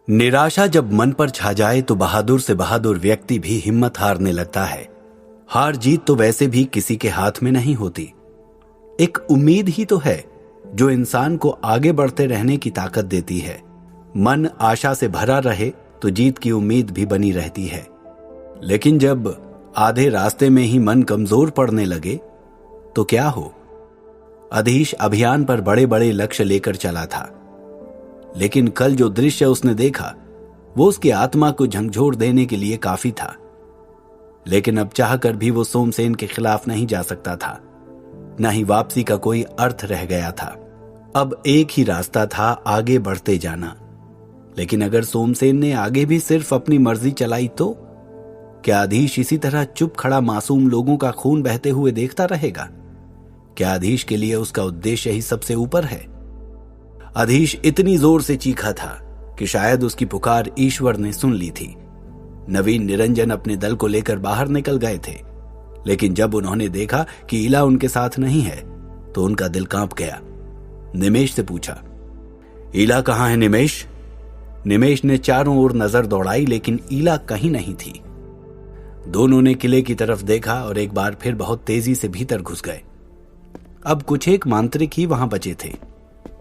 निराशा जब मन पर छा जाए तो बहादुर से बहादुर व्यक्ति भी हिम्मत हारने लगता है। हार जीत तो वैसे भी किसी के हाथ में नहीं होती। एक उम्मीद ही तो है जो इंसान को आगे बढ़ते रहने की ताकत देती है। मन आशा से भरा रहे तो जीत की उम्मीद भी बनी रहती है। लेकिन जब आधे रास्ते में ही मन कमजोर पड़ने लगे तो क्या हो। अधीश अभियान पर बड़े बड़े लक्ष्य लेकर चला था, लेकिन कल जो दृश्य उसने देखा वो उसकी आत्मा को झंझोर देने के लिए काफी था। लेकिन अब चाहकर भी वो सोमसेन के खिलाफ नहीं जा सकता था, न ही वापसी का कोई अर्थ रह गया था। अब एक ही रास्ता था, आगे बढ़ते जाना। लेकिन अगर सोमसेन ने आगे भी सिर्फ अपनी मर्जी चलाई तो क्या अधीश इसी तरह चुप खड़ा मासूम लोगों का खून बहते हुए देखता रहेगा? क्या अधीश के लिए उसका उद्देश्य ही सबसे ऊपर है? अधीश इतनी जोर से चीखा था कि शायद उसकी पुकार ईश्वर ने सुन ली थी। नवीन निरंजन अपने दल को लेकर बाहर निकल गए थे, लेकिन जब उन्होंने देखा कि ईला उनके साथ नहीं है तो उनका दिल कांप गया। निमेश से पूछा, ईला कहां है निमेश? निमेश ने चारों ओर नजर दौड़ाई, लेकिन ईला कहीं नहीं थी। दोनों ने किले की तरफ देखा और एक बार फिर बहुत तेजी से भीतर घुस गए। अब कुछ एक मांत्रिक ही वहां बचे थे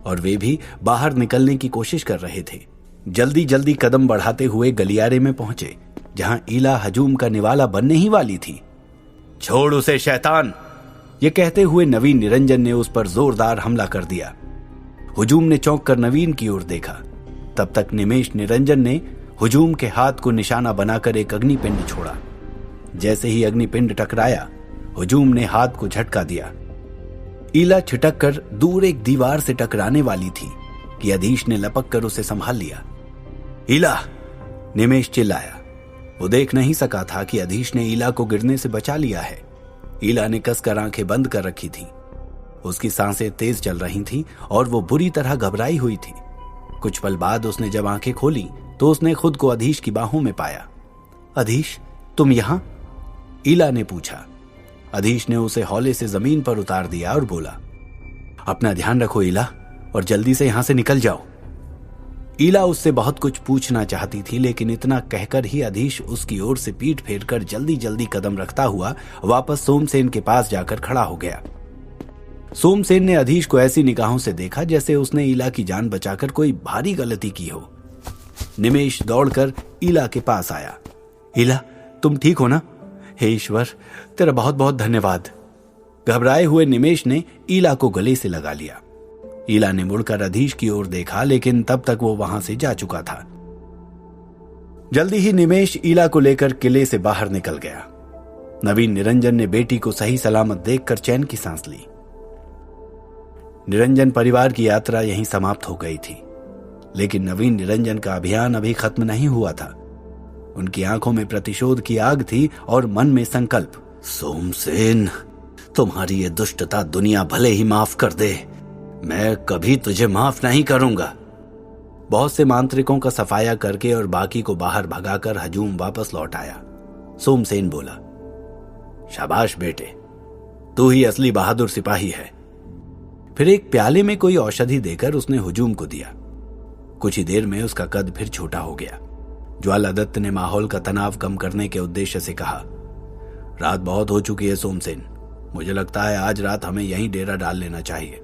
और वे भी बाहर निकलने की कोशिश कर रहे थे। जल्दी जल्दी कदम बढ़ाते हुए गलियारे में पहुंचे जहां ईला हजूम का निवाला बनने ही वाली थी। छोड़ उसे शैतान! ये कहते हुए नवीन निरंजन ने उस पर जोरदार हमला कर दिया। हुजूम ने चौंक कर नवीन की ओर देखा। तब तक निमेश निरंजन ने हुजूम के हाथ को निशाना बनाकर एक अग्निपिंड छोड़ा। जैसे ही अग्निपिंड टकराया, हुजूम ने हाथ को झटका दिया। ईला छिटक कर दूर एक दीवार से टकराने वाली थी कि अधीश ने लपक कर उसे संभाल लिया। ईला! निमेश चिल्लाया। वो देख नहीं सका था कि अधीश ने ईला को गिरने से बचा लिया है। ईला ने कसकर आंखें बंद कर रखी थी। उसकी सांसें तेज चल रही थीं और वो बुरी तरह घबराई हुई थी। कुछ पल बाद उसने जब आंखें खोली तो उसने खुद को अधीश की बाहों में पाया। अधीश, तुम यहां? ईला ने पूछा। अधीश ने उसे हौले से जमीन पर उतार दिया और बोला, अपना ध्यान रखो ईला, और जल्दी से यहां से निकल जाओ। ईला उससे बहुत कुछ पूछना चाहती थी, लेकिन इतना कहकर ही अधीश उसकी ओर से पीठ फेरकर जल्दी जल्दी कदम रखता हुआ वापस सोमसेन के पास जाकर खड़ा हो गया। सोमसेन ने अधीश को ऐसी निगाहों से देखा जैसे उसने ईला की जान बचाकर कोई भारी गलती की हो। निमेश दौड़कर ईला के पास आया। ईला, तुम ठीक हो ना? हे ईश्वर, तेरा बहुत बहुत धन्यवाद। घबराए हुए निमेश ने ईला को गले से लगा लिया। ईला ने मुड़कर अधीश की ओर देखा, लेकिन तब तक वो वहां से जा चुका था। जल्दी ही निमेश ईला को लेकर किले से बाहर निकल गया। नवीन निरंजन ने बेटी को सही सलामत देखकर चैन की सांस ली। निरंजन परिवार की यात्रा यहीं समाप्त हो गई थी, लेकिन नवीन निरंजन का अभियान अभी खत्म नहीं हुआ था। उनकी आंखों में प्रतिशोध की आग थी और मन में संकल्प। सोमसेन, तुम्हारी ये दुष्टता दुनिया भले ही माफ कर दे, मैं कभी तुझे माफ नहीं करूंगा। बहुत से मांत्रिकों का सफाया करके और बाकी को बाहर भगाकर हजूम वापस लौट आया। सोमसेन बोला, शाबाश बेटे, तू ही असली बहादुर सिपाही है। फिर एक प्याले में कोई औषधि देकर उसने हुजूम को दिया। कुछ ही देर में उसका कद फिर छोटा हो गया। ज्वालादत्त ने माहौल का तनाव कम करने के उद्देश्य से कहा, रात बहुत हो चुकी है सोमसेन, मुझे लगता है आज रात हमें यहीं डेरा डाल लेना चाहिए,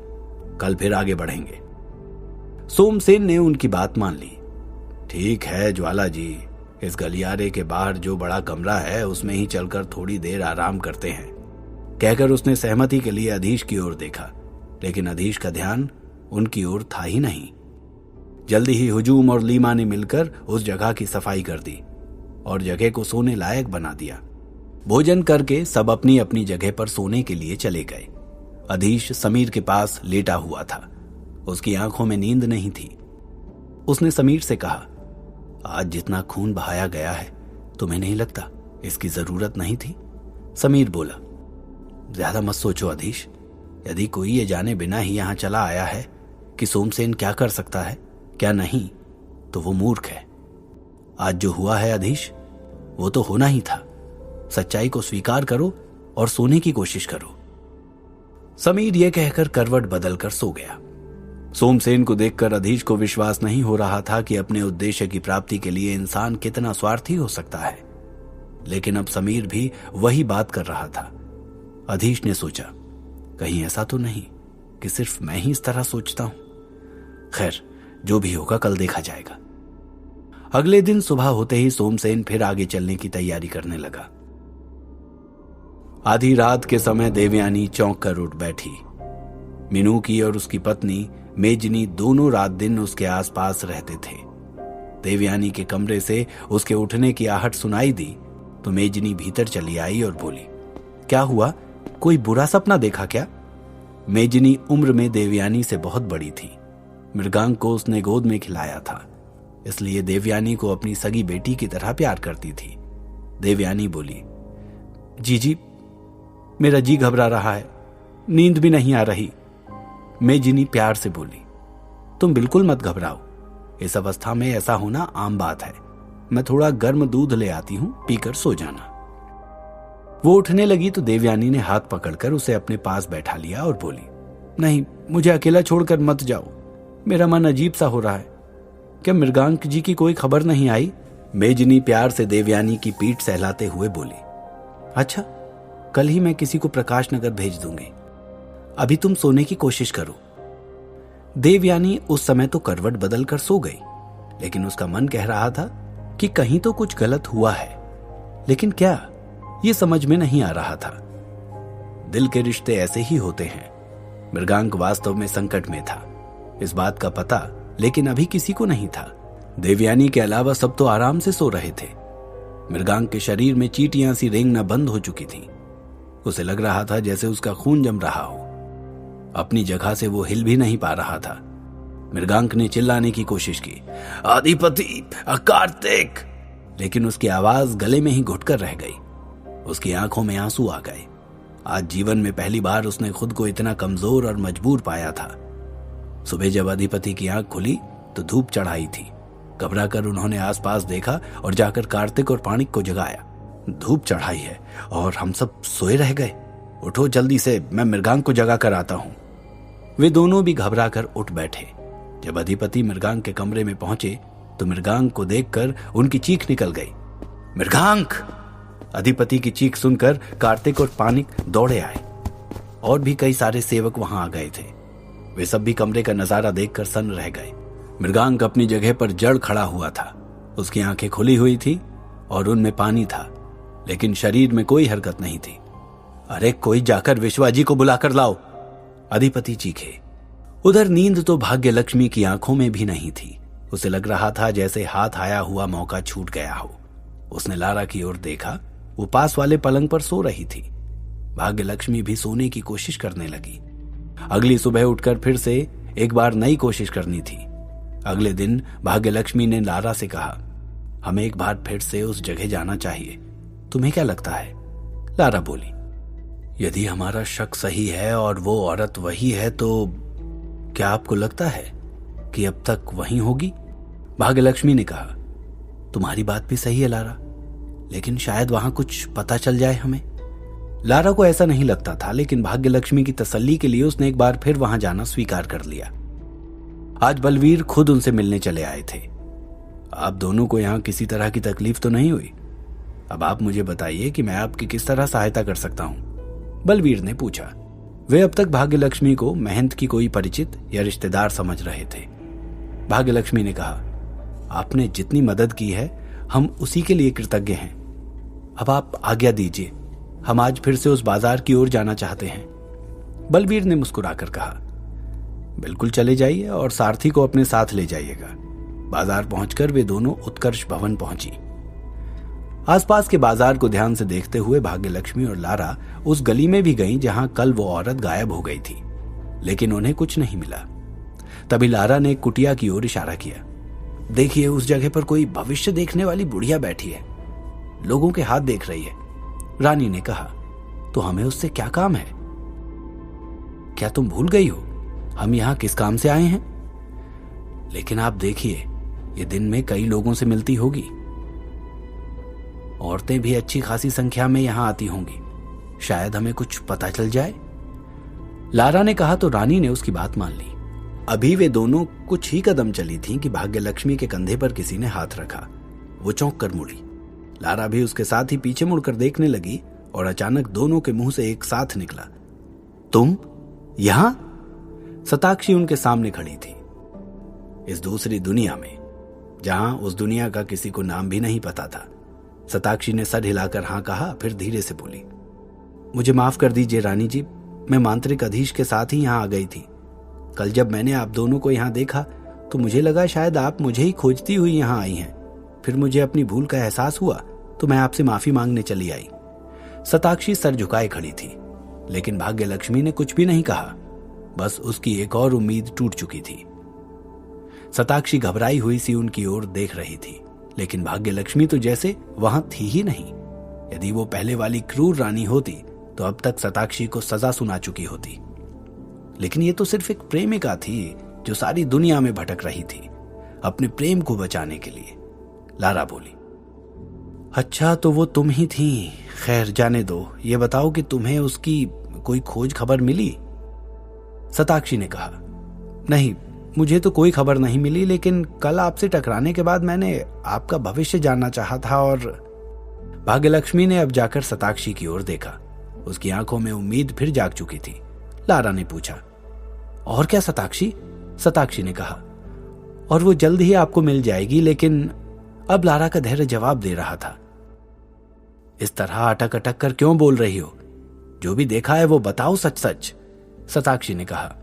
कल फिर आगे बढ़ेंगे। सोमसेन ने उनकी बात मान ली। ठीक है ज्वाला जी, इस गलियारे के बाहर जो बड़ा कमरा है उसमें ही चलकर थोड़ी देर आराम करते हैं, कहकर उसने सहमति के लिए अधीश की ओर देखा, लेकिन अधीश का ध्यान उनकी ओर था ही नहीं। जल्दी ही हुजूम और लीमा ने मिलकर उस जगह की सफाई कर दी और जगह को सोने लायक बना दिया। भोजन करके सब अपनी अपनी जगह पर सोने के लिए चले गए। अधीश समीर के पास लेटा हुआ था। उसकी आंखों में नींद नहीं थी। उसने समीर से कहा, आज जितना खून बहाया गया है तुम्हें नहीं लगता इसकी जरूरत नहीं थी? समीर बोला, ज्यादा मत सोचो अधीश, यदि कोई ये जाने बिना ही यहां चला आया है कि सोमसेन क्या कर सकता है क्या नहीं, तो वो मूर्ख है। आज जो हुआ है अधीश, वो तो होना ही था। सच्चाई को स्वीकार करो और सोने की कोशिश करो। समीर यह कहकर करवट बदलकर सो गया। सोमसेन को देखकर अधीश को विश्वास नहीं हो रहा था कि अपने उद्देश्य की प्राप्ति के लिए इंसान कितना स्वार्थी हो सकता है, लेकिन अब समीर भी वही बात कर रहा था। अधीश ने सोचा, कहीं ऐसा तो नहीं कि सिर्फ मैं ही इस तरह सोचता हूं। खैर, जो भी होगा कल देखा जाएगा। अगले दिन सुबह होते ही सोमसेन फिर आगे चलने की तैयारी करने लगा। आधी रात के समय देवयानी चौंक कर उठ बैठी। मीनू की और उसकी पत्नी मेजनी दोनों रात दिन उसके आसपास रहते थे। देवयानी के कमरे से उसके उठने की आहट सुनाई दी तो मेजनी भीतर चली आई और बोली, क्या हुआ, कोई बुरा सपना देखा क्या? मेजनी उम्र में देवयानी से बहुत बड़ी थी। मृगांक को उसने गोद में खिलाया था, इसलिए देवयानी को अपनी सगी बेटी की तरह प्यार करती थी। देवयानी बोली, जीजी, मेरा जी घबरा रहा है, नींद भी नहीं आ रही। मेजनी प्यार से बोली, तुम बिल्कुल मत घबराओ, इस अवस्था में ऐसा होना आम बात है। मैं थोड़ा गर्म दूध ले आती हूं, पीकर सो जाना। वो उठने लगी तो देवयानी ने हाथ पकड़कर उसे अपने पास बैठा लिया और बोली, नहीं, मुझे अकेला छोड़कर मत जाओ, मेरा मन अजीब सा हो रहा है। क्या मृगांक जी की कोई खबर नहीं आई? मेजनी प्यार से देवयानी की पीठ सहलाते हुए बोली, अच्छा, कल ही मैं किसी को प्रकाश नगर भेज दूंगी, अभी तुम सोने की कोशिश करो। देवयानी उस समय तो करवट बदल कर सो गई, लेकिन उसका मन कह रहा था कि कहीं तो कुछ गलत हुआ है, लेकिन क्या, ये समझ में नहीं आ रहा था। दिल के रिश्ते ऐसे ही होते हैं। मृगांक वास्तव में संकट में था, इस बात का पता लेकिन अभी किसी को नहीं था। देवयानी के अलावा सब तो आराम से सो रहे थे। मृगांक के शरीर में चींटियां सी रेंगना बंद हो चुकी थी। उसे लग रहा था जैसे उसका खून जम रहा हो। अपनी जगह से वो हिल भी नहीं पा रहा था। मृगांक ने चिल्लाने की कोशिश की, अधिपति, कार्तिक, लेकिन उसकी आवाज गले में ही घुटकर रह गई। उसकी आंखों में आंसू आ गए। आज जीवन में पहली बार उसने खुद को इतना कमजोर और मजबूर पाया था। सुबह जब अधिपति की आंख खुली तो धूप चढ़ाई थी। घबराकर उन्होंने आसपास देखा और जाकर कार्तिक और पाणिक को जगाया। धूप चढ़ाई है और हम सब सोए रह गए, उठो जल्दी से, मैं मृगांक को जगा कर आता हूं। वे दोनों भी घबराकर उठ बैठे। जब अधिपति मृगांक के कमरे में पहुंचे तो मृगांक को देखकर उनकी चीख निकल गई। मृगांक! अधिपति की चीख सुनकर कार्तिक और पाणिक दौड़े आए। और भी कई सारे सेवक वहां आ गए थे। वे सब भी कमरे का नजारा देखकर सन्न रह गए। मृगांक अपनी जगह पर जड़ खड़ा हुआ था। उसकी आंखें खुली हुई थी और उनमें पानी था, लेकिन शरीर में कोई हरकत नहीं थी। अरे, कोई जाकर विश्वाजी को बुलाकर लाओ, अधिपति चीखे। उधर नींद तो भाग्य लक्ष्मी की आंखों में भी नहीं थी। उसे लग रहा था जैसे हाथ आया हुआ मौका छूट गया हो। उसने लारा की ओर देखा, वो पास वाले पलंग पर सो रही थी। भाग्य लक्ष्मी भी सोने की कोशिश करने लगी। अगली सुबह उठकर फिर से एक बार नई कोशिश करनी थी। अगले दिन भाग्य लक्ष्मी ने लारा से कहा, हमें एक बार फिर से उस जगह जाना चाहिए, तुम्हें क्या लगता है? लारा बोली, यदि हमारा शक सही है और वो औरत वही है तो क्या आपको लगता है कि अब तक वहीं होगी? भाग्य लक्ष्मी ने कहा, तुम्हारी बात भी सही है लारा, लेकिन शायद वहां कुछ पता चल जाए हमें। लारा को ऐसा नहीं लगता था, लेकिन भाग्य लक्ष्मी की तसल्ली के लिए उसने एक बार फिर वहां जाना स्वीकार कर लिया। आज बलवीर खुद उनसे मिलने चले आए थे। आप दोनों को यहां किसी तरह की तकलीफ तो नहीं हुई? अब आप मुझे बताइए कि मैं आपकी किस तरह सहायता कर सकता हूं, बलवीर ने पूछा। वे अब तक भाग्य लक्ष्मी को महंत की कोई परिचित या रिश्तेदार समझ रहे थे। भाग्य लक्ष्मी ने कहा, आपने जितनी मदद की है हम उसी के लिए कृतज्ञ हैं। अब आप आज्ञा दीजिए, हम आज फिर से उस बाजार की ओर जाना चाहते हैं। बलवीर ने मुस्कुराकर कहा, बिल्कुल चले जाइए और सारथी को अपने साथ ले जाइएगा। बाजार पहुंचकर वे दोनों उत्कर्ष भवन पहुंची। आसपास के बाजार को ध्यान से देखते हुए भाग्य लक्ष्मी और लारा उस गली में भी गईं जहां कल वो औरत गायब हो गई थी, लेकिन उन्हें कुछ नहीं मिला। तभी लारा ने एक कुटिया की ओर इशारा किया। देखिए, उस जगह पर कोई भविष्य देखने वाली बुढ़िया बैठी है, लोगों के हाथ देख रही है। रानी ने कहा, तो हमें उससे क्या काम है? क्या तुम भूल गई हो हम यहां किस काम से आए हैं? लेकिन आप देखिए, ये दिन में कई लोगों से मिलती होगी, औरतें भी अच्छी खासी संख्या में यहां आती होंगी, शायद हमें कुछ पता चल जाए। लारा ने कहा तो रानी ने उसकी बात मान ली। अभी वे दोनों कुछ ही कदम चली थीं कि भाग्यलक्ष्मी के कंधे पर किसी ने हाथ रखा। वो चौंक कर मुड़ी। लारा भी उसके साथ ही पीछे मुड़कर देखने लगी और अचानक दोनों के मुंह से एक साथ निकला, तुम यहां? शताक्षी उनके सामने खड़ी थी। इस दूसरी दुनिया में, जहां उस दुनिया का किसी को नाम भी नहीं पता था। शताक्षी ने सर हिलाकर हां कहा, फिर धीरे से बोली, मुझे माफ कर दीजिए रानी जी, मैं मांत्रिक अधीश के साथ ही यहां आ गई थी। कल जब मैंने आप दोनों को यहां देखा तो मुझे लगा शायद आप मुझे ही खोजती हुई यहां आई हैं। फिर मुझे अपनी भूल का एहसास हुआ तो मैं आपसे माफी मांगने चली आई। शताक्षी सर झुकाए खड़ी थी, लेकिन भाग्यलक्ष्मी ने कुछ भी नहीं कहा। बस उसकी एक और उम्मीद टूट चुकी थी। शताक्षी घबराई हुई सी उनकी ओर देख रही थी, लेकिन भाग्यलक्ष्मी तो जैसे वहां थी ही नहीं। यदि वो पहले वाली क्रूर रानी होती तो अब तक शताक्षी को सजा सुना चुकी होती। लेकिन ये तो सिर्फ एक प्रेमिका थी जो सारी दुनिया में भटक रही थी अपने प्रेम को बचाने के लिए। लारा बोली, अच्छा तो वो तुम ही थी। खैर जाने दो, ये बताओ कि तुम्हें उसकी कोई खोज खबर मिली? शताक्षी ने कहा, नहीं, मुझे तो कोई खबर नहीं मिली, लेकिन कल आपसे टकराने के बाद मैंने आपका भविष्य जानना चाहा था। और भाग्यलक्ष्मी ने अब जाकर शताक्षी की ओर देखा। उसकी आंखों में उम्मीद फिर जाग चुकी थी। लारा ने पूछा, और क्या शताक्षी? शताक्षी ने कहा, और वो जल्द ही आपको मिल जाएगी। लेकिन अब लारा का धैर्य जवाब दे रहा था, इस तरह अटक अटक कर क्यों बोल रही हो? जो भी देखा है वो बताओ सच सच। शताक्षी ने कहा,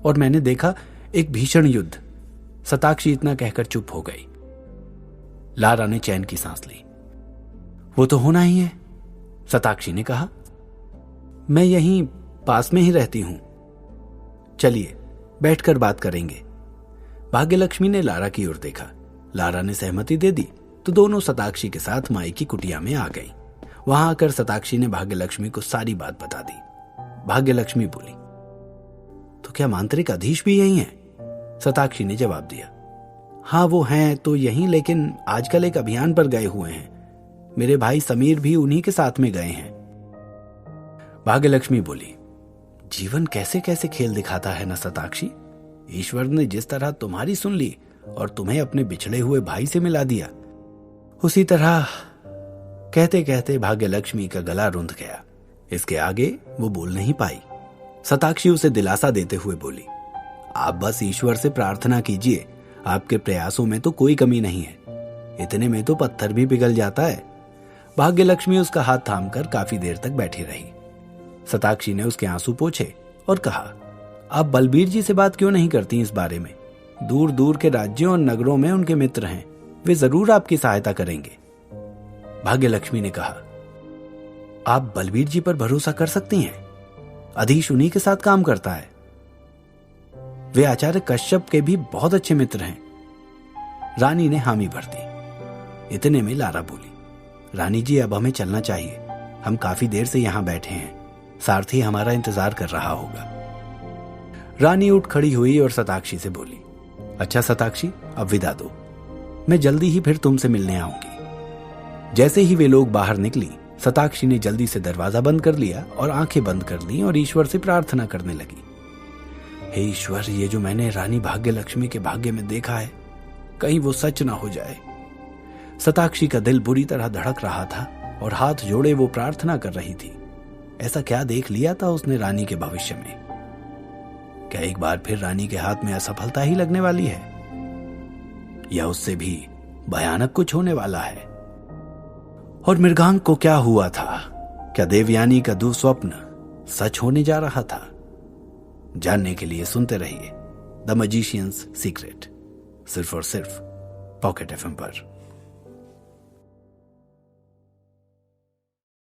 और मैंने देखा एक भीषण युद्ध। शताक्षी इतना कहकर चुप हो गई। लारा ने चैन की सांस ली। वो तो होना ही है, शताक्षी ने कहा, मैं यहीं पास में ही रहती हूं, चलिए बैठकर बात करेंगे। भाग्यलक्ष्मी ने लारा की ओर देखा। लारा ने सहमति दे दी तो दोनों शताक्षी के साथ माई की कुटिया में आ गई। वहां आकर शताक्षी ने भाग्यलक्ष्मी को सारी बात बता दी। भाग्यलक्ष्मी बोली, तो क्या मांत्रिक अधीश भी यही हैं? शताक्षी ने जवाब दिया, हाँ वो हैं तो यहीं, लेकिन आजकल एक अभियान पर गए हुए हैं। मेरे भाई समीर भी उन्हीं के साथ में गए हैं। भाग्यलक्ष्मी बोली, जीवन कैसे कैसे खेल दिखाता है ना शताक्षी। ईश्वर ने जिस तरह तुम्हारी सुन ली और तुम्हें अपने बिछड़े हुए भाई से मिला दिया, उसी तरह। कहते कहते भाग्यलक्ष्मी का गला रुंध गया। इसके आगे वो बोल नहीं पाई। शताक्षी उसे दिलासा देते हुए बोली, आप बस ईश्वर से प्रार्थना कीजिए, आपके प्रयासों में तो कोई कमी नहीं है। इतने में तो पत्थर भी पिघल जाता है। भाग्यलक्ष्मी उसका हाथ थामकर काफी देर तक बैठी रही। शताक्षी ने उसके आंसू पोंछे और कहा, आप बलबीर जी से बात क्यों नहीं करती इस बारे में? दूर दूर के राज्यों और नगरों में उनके मित्र हैं, वे जरूर आपकी सहायता करेंगे। भाग्यलक्ष्मी ने कहा, आप बलबीर जी पर भरोसा कर सकती हैं, अधीश उन्हीं के साथ काम करता है। वे आचार्य कश्यप के भी बहुत अच्छे मित्र हैं। रानी ने हामी भर दी। इतने में लारा बोली, रानी जी अब हमें चलना चाहिए, हम काफी देर से यहां बैठे हैं, सारथी हमारा इंतजार कर रहा होगा। रानी उठ खड़ी हुई और शताक्षी से बोली, अच्छा शताक्षी अब विदा दो, मैं जल्दी ही फिर तुमसे मिलने आऊंगी। जैसे ही वे लोग बाहर निकली, शताक्षी ने जल्दी से दरवाजा बंद कर लिया और आंखें बंद कर ली और ईश्वर से प्रार्थना करने लगी, हे ईश्वर, ये जो मैंने रानी भाग्यलक्ष्मी के भाग्य में देखा है, कहीं वो सच ना हो जाए। शताक्षी का दिल बुरी तरह धड़क रहा था और हाथ जोड़े वो प्रार्थना कर रही थी। ऐसा क्या देख लिया था उसने रानी के भविष्य में? क्या एक बार फिर रानी के हाथ में असफलता ही लगने वाली है, या उससे भी भयानक कुछ होने वाला है? और मृगांक को क्या हुआ था? क्या देवयानी का दुस्वप्न सच होने जा रहा था? जानने के लिए सुनते रहिए द मैजिशियंस सीक्रेट, सिर्फ और सिर्फ पॉकेट FM पर।